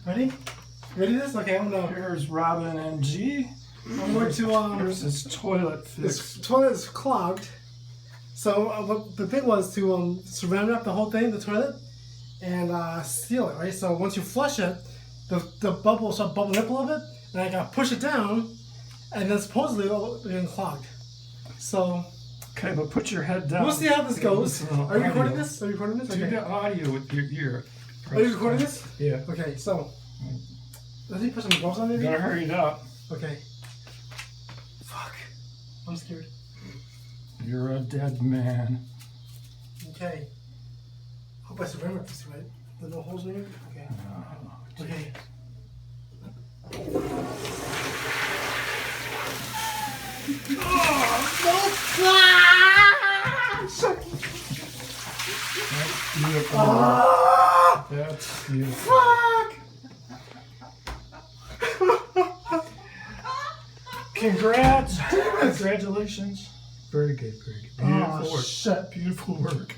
Ready? Ready this? Okay, I'm gonna. Here's Robin and G. I'm going to Here's his toilet fix. This toilet is clogged. So what the thing was to surround up the whole thing, the toilet, and seal it, right? So once you flush it, the bubble will start bubbling up a little bit, and I gotta push it down, and then supposedly it'll be unclogged. So. Okay, but put your head down. We'll see how this goes. Are you recording audio. this? Are you recording this? Do Okay. the audio with your ear. Are you recording this? Yeah. Okay, so. Does he put some gloves on You maybe? gotta hurry it up. Okay. Fuck. I'm scared. You're a dead man. Okay. Hope I surrounded this right. There's no holes in here? Okay. Oh, Okay. That's beautiful. Ah! That's beautiful. Fuck! Congrats. Congratulations. Very good, very good. Beautiful Oh, work. shit. Beautiful work.